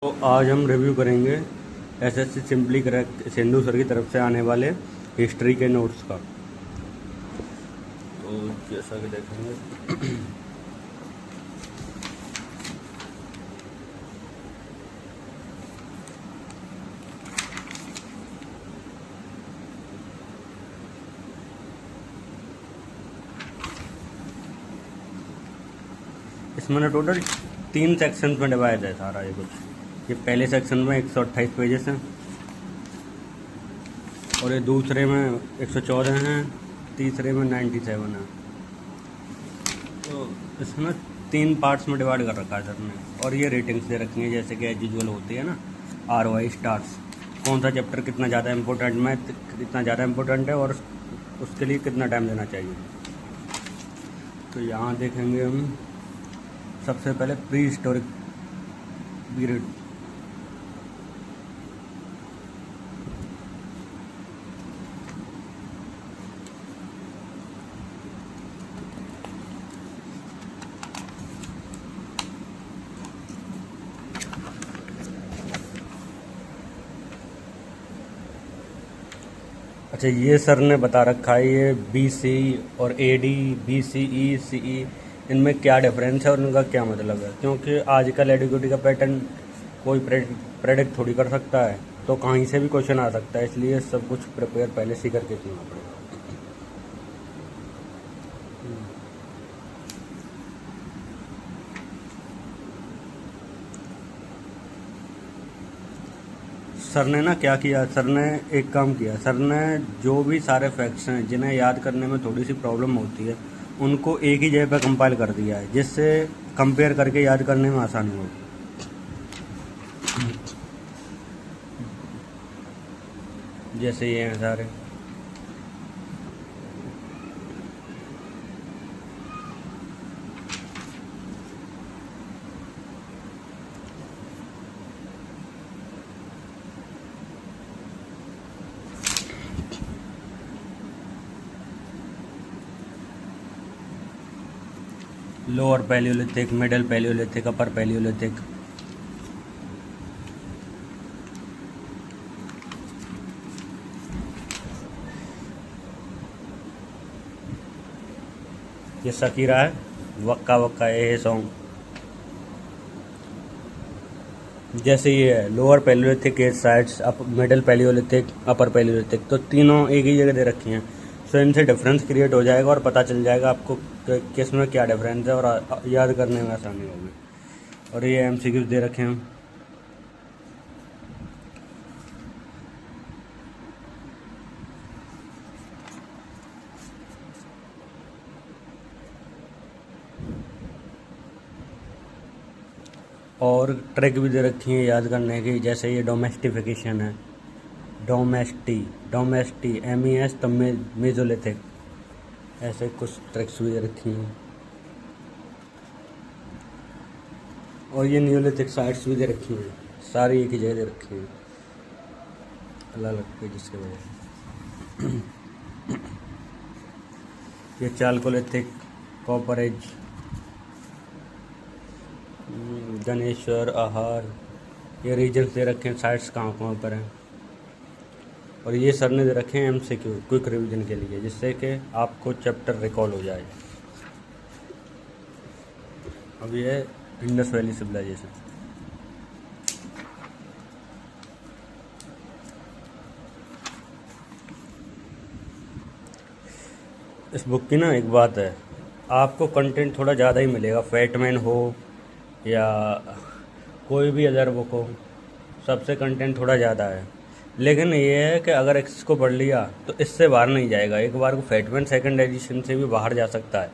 तो आज हम रिव्यू करेंगे SSC simply crack Sindhu sir की तरफ से आने वाले हिस्ट्री के नोट्स का। तो जैसा कि देखेंगे इसमें ना टोटल 3 सेक्शन में डिवाइड है सारा ये कुछ। ये पहले सेक्शन में 128 पेजेस हैं और ये दूसरे में 114 हैं, तीसरे में 97 है। तो इसमें 3 पार्ट्स में डिवाइड कर रखा है सर ने। और ये रेटिंग्स दे रखी हैं जैसे कि एज यूजुअल होती है ना, ROI स्टार्स, कौन सा चैप्टर कितना ज़्यादा इम्पोर्टेंट में कितना ज़्यादा इम्पोर्टेंट है और उसके लिए कितना टाइम देना चाहिए। तो यहाँ देखेंगे हम सबसे पहले प्री हिस्टोरिक पीरियड। अच्छा, ये सर ने बता रखा है ये BC और AD, BCE, CE इनमें क्या डिफरेंस है और इनका क्या मतलब है, क्योंकि आजकल एडुकेटी का पैटर्न कोई प्रेडिक्ट थोड़ी कर सकता है, तो कहीं से भी क्वेश्चन आ सकता है, इसलिए सब कुछ प्रिपेयर पहले से करके चलना पड़ेगा। सर ने ना क्या किया, सर ने एक काम किया, सर ने जो भी सारे फैक्ट्स हैं जिन्हें याद करने में थोड़ी सी प्रॉब्लम होती है उनको एक ही जगह पर कंपाइल कर दिया है, जिससे कंपेयर करके याद करने में आसानी होगी। जैसे ये हैं सारे, lower palaeolithic, middle palaeolithic, upper palaeolithic. ये शकीरा है, वक्का वक्का ये सॉन्ग। जैसे ये है lower palaeolithic age sites, middle palaeolithic, upper palaeolithic, तो तीनों एक ही जगह दे रखी हैं। सो इनसे डिफरेंस क्रिएट हो जाएगा और पता चल जाएगा आपको किस में क्या डिफरेंस है और याद करने में आसानी होगी। और ये MCQs दे रखे हैं। और ट्रिक भी दे रखी है याद करने की, जैसे ये डोमेस्टिफिकेशन है, डोमेस्टी MES तब मेजोलिथिक, ऐसे कुछ ट्रिक्स भी दे रखी हैं। और ये न्यूलिथिक साइट्स भी दे रखी हैं, सारी एक ही जगह दे रखी हैं अलग अलग पेजेस के वजह से। ये चालकोलिथिक, कॉपर एज, गणेश्वर, आहार, ये रीजन्स दे रखे हैं, साइट्स कहाँ कहाँ पर हैं। और ये सर ने दे रखे हैं MCQ क्विक रिवीजन के लिए, जिससे कि आपको चैप्टर रिकॉल हो जाए। अब ये इंडस वैली सिविलाइजेशन। इस बुक की ना एक बात है, आपको कंटेंट थोड़ा ज़्यादा ही मिलेगा, फैटमैन हो या कोई भी अदर बुक हो, सबसे कंटेंट थोड़ा ज़्यादा है। लेकिन ये है कि अगर इसको पढ़ लिया तो इससे बाहर नहीं जाएगा। एक बार को फैटमैन सेकंड एडिशन से भी बाहर जा सकता है,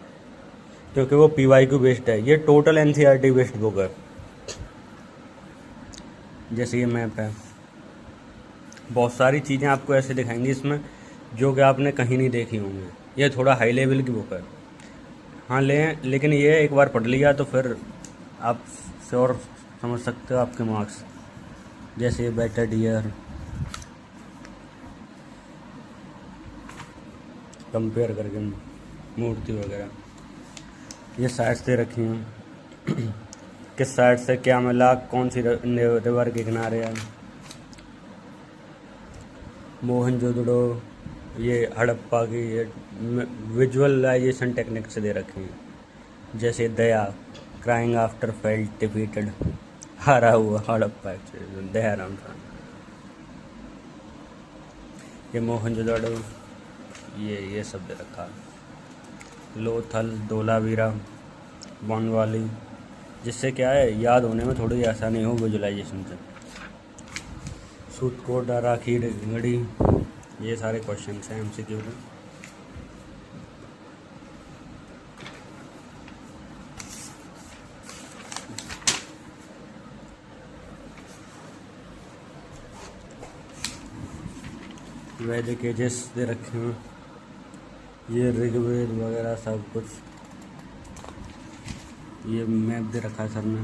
क्योंकि वो PYQ बेस्ड है। ये टोटल NCERT बेस्ड बुक है। जैसे ये मैप है, बहुत सारी चीज़ें आपको ऐसे दिखाएंगी इसमें जो कि आपने कहीं नहीं देखी होंगी। ये थोड़ा हाई लेवल की बुक है, हाँ लेकिन ये एक बार पढ़ लिया तो फिर आप श्योर समझ सकते हो आपके मार्क्स। जैसे ये बेटर डियर, कंपेयर करके मूर्ति वगैरह, ये साइट्स दे रखी हैं। किस साइड से क्या मिला, कौन सी रिवर के किनारे है। मोहनजोदड़ो, ये हड़प्पा की ये विजुअलाइजेशन टेक्निक से दे रखे हैं। जैसे दया, क्राइंग आफ्टर फेल्ट डिफीटेड, हारा हुआ हड़प्पा, दयाराम था। ये मोहनजोदड़ो, ये सब दे रखा है। लोथल, धोलावीरा, बनवाली, जिससे क्या है याद होने में थोड़ी आसानी हो विजुअलाइजेशन से। सूटकोट, राखी घड़ी, ये सारे क्वेश्चन हैं एमसीक्यू के। वैदिक एजेस दे रखे हैं, ये ऋग्वेद वगैरह सब कुछ। ये मैप दे रखा है सर ने।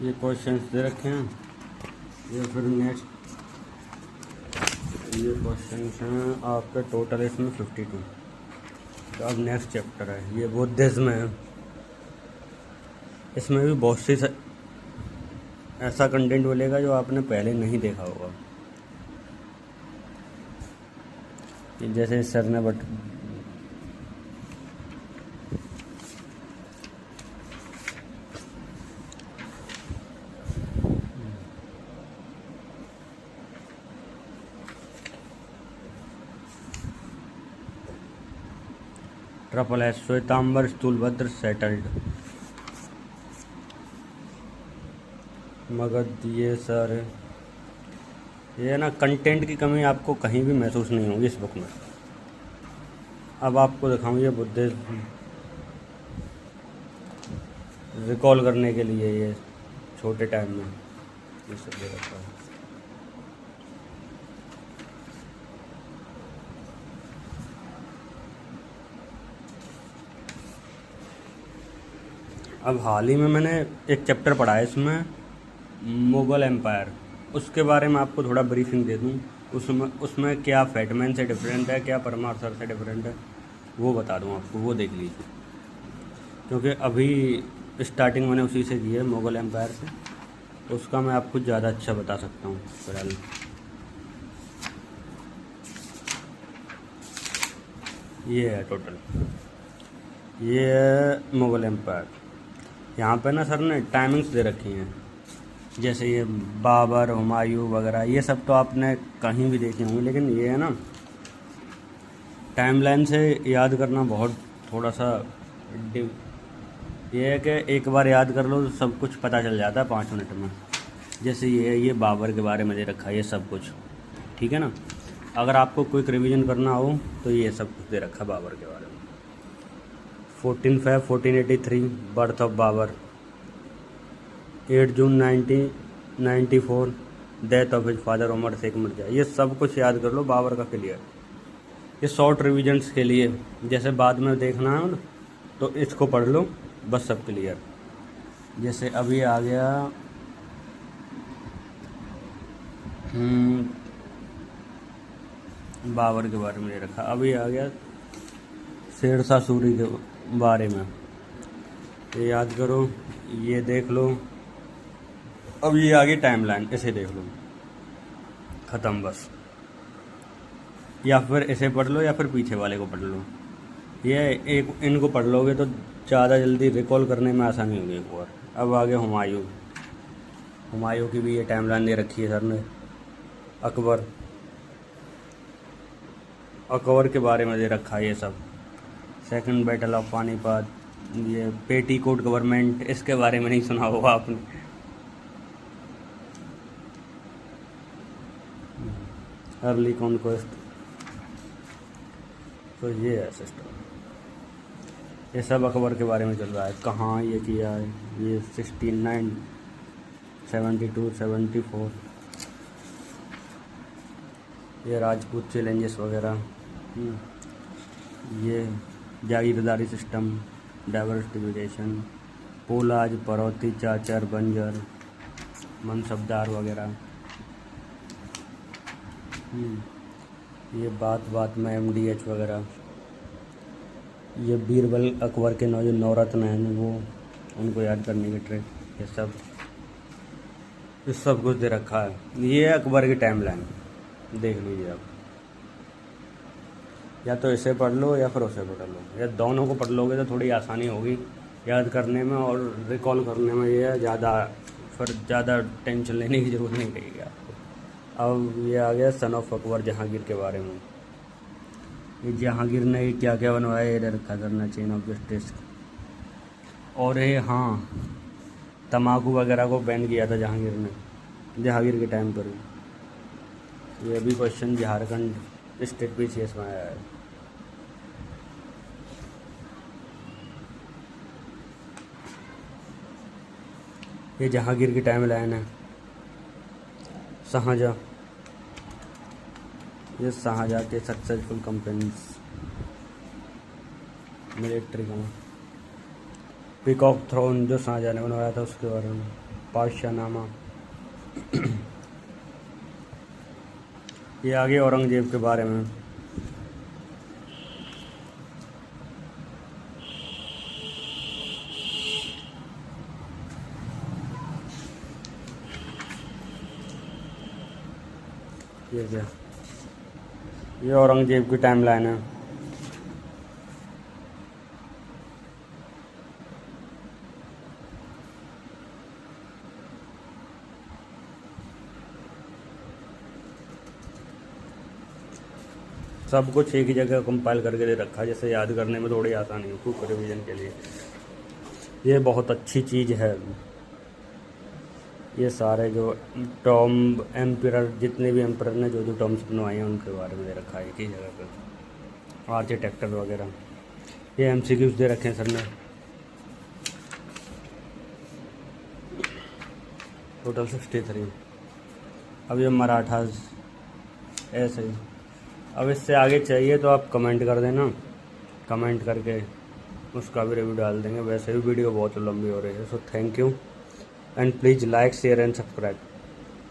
ये क्वेश्चंस दे रखे हैं। ये फिर नेक्स्ट ये क्वेश्चंस हैं आपके टोटल इसमें 52। तो अब नेक्स्ट चैप्टर है, ये बुद्धिज्म है। इसमें भी बहुत सी ऐसा कंटेंट मिलेगा जो आपने पहले नहीं देखा होगा। जैसे सर ने triple S, Shvetambar, Sthulabhadra, settled, Magadh, ये सर ये ना कंटेंट की कमी आपको कहीं भी महसूस नहीं होगी इस बुक में। अब आपको दिखाऊँ ये बुद्धिज्म रिकॉल करने के लिए, ये छोटे टाइम में ये सब दे रखा है। अब हाल ही में मैंने एक चैप्टर पढ़ा है इसमें, मुग़ल एम्पायर, उसके बारे में आपको थोड़ा ब्रीफिंग दे दूँ। उसमें क्या फैटमैन से डिफरेंट है, क्या परमार सर से डिफरेंट है, वो बता दूँ आपको, वो देख लीजिए। क्योंकि अभी स्टार्टिंग मैंने उसी से की है, मुग़ल एम्पायर से, तो उसका मैं आपको ज़्यादा अच्छा बता सकता हूँ फिलहाल। ये है टोटल, ये है मुग़ल एम्पायर। यहाँ पे ना सर ने टाइमिंग्स दे रखी हैं, जैसे ये बाबर, हुमायूं वगैरह, ये सब तो आपने कहीं भी देखी होंगी, लेकिन ये है ना टाइमलाइन से याद करना बहुत थोड़ा सा ये है कि एक बार याद कर लो तो सब कुछ पता चल जाता है 5 मिनट में। जैसे ये बाबर के बारे में दे रखा है ये सब कुछ, ठीक है ना। अगर आपको क्विक रिवीजन करना हो तो ये सब कुछ दे रखा है बाबर के बारे में। 14 Feb 1483 birth of Babur, 8 June 1994 death of his father Umar Shaikh Mirza, ये सब कुछ याद कर लो बाबर का क्लियर। ये शॉर्ट रिविजन्स के लिए, जैसे बाद में देखना है ना तो इसको पढ़ लो, बस सब क्लियर। जैसे अभी आ गया बाबर के बारे में रखा, अभी आ गया शेरशाह सूरी के बारे में, ये याद करो, ये देख लो। अब ये आगे टाइमलाइन, इसे देख लो, ख़त्म बस। या फिर इसे पढ़ लो या फिर पीछे वाले को पढ़ लो, ये एक इनको पढ़ लोगे तो ज़्यादा जल्दी रिकॉल करने में आसानी होगी एक बार। अब आगे हुमायूं की भी ये टाइमलाइन दे रखी है सर ने। अकबर के बारे में दे रखा है ये सब। सेकंड बैटल ऑफ पानीपत, ये पेटीकोट गवर्नमेंट, इसके बारे में नहीं सुना होगा आपने। Early conquest. तो ये है सिस्टम, ये सब अकबर के बारे में चल रहा है, कहाँ ये किया है, ये 69, 72, 74, ये राजपूत चैलेंजेस वगैरह, ये जागीरदारी सिस्टम, डाइवर्सिफिकेशन, पोलाज, पड़ौती, चाचर, बंजर, मनसबदार वगैरह। ये बात बात में MDH वगैरह, ये बीरबल अकबर के जो नवरत्न हैं वो उनको याद करने के ट्रिक, ये सब कुछ दे रखा है। ये अकबर की टाइम लाइन देख लीजिए आप, या तो इसे पढ़ लो या फिर उसे पढ़ लो, या दोनों को पढ़ लोगे तो थोड़ी आसानी होगी याद करने में और रिकॉल करने में। ये ज़्यादा टेंशन लेने की ज़रूरत नहीं रहेगी आपको। अब ये आ गया सन ऑफ अकबर जहांगीर के बारे में। ये जहांगीर ने क्या क्या बनवाया, ये रखा करना चेन ऑफ जस्टिस। और ये हाँ, तम्बाकू वगैरह को बैन किया था जहांगीर ने, जहांगीर के टाइम पर। ये भी क्वेश्चन झारखंड स्टेट PCS में आया है। ये जहांगीर की टाइम लाइन है। शाहजहाँ, ये शाहजहाँ के सक्सेसफुल कंपनीज मिलिट्री का। पीकॉक थ्रोन जो शाहजहाँ ने बनवाया था उसके बारे में। पातशाहनामा। ये आगे औरंगजेब के बारे में। ये क्या, ये औरंगजेब की टाइम लाइन है। सब कुछ एक ही जगह कंपाइल करके दे रखा है, जैसे याद करने में थोड़ी आसानी हो कुछ रिवीजन के लिए। ये बहुत अच्छी चीज़ है। ये सारे जो टॉम्ब एम्पियर, जितने भी एम्पियर ने जो टॉम्ब्स बनवाए हैं उनके बारे में दे रखा है एक ही जगह पर। आर्किटेक्टर वगैरह, ये MCQs दे रखे हैं सर ने, टोटल 63। अब ये मराठास ऐसे ही। अब इससे आगे चाहिए तो आप कमेंट कर देना, कमेंट करके उसका भी रिव्यू डाल देंगे। वैसे भी वीडियो बहुत लंबी हो रही है। So thank you and please like, share and subscribe.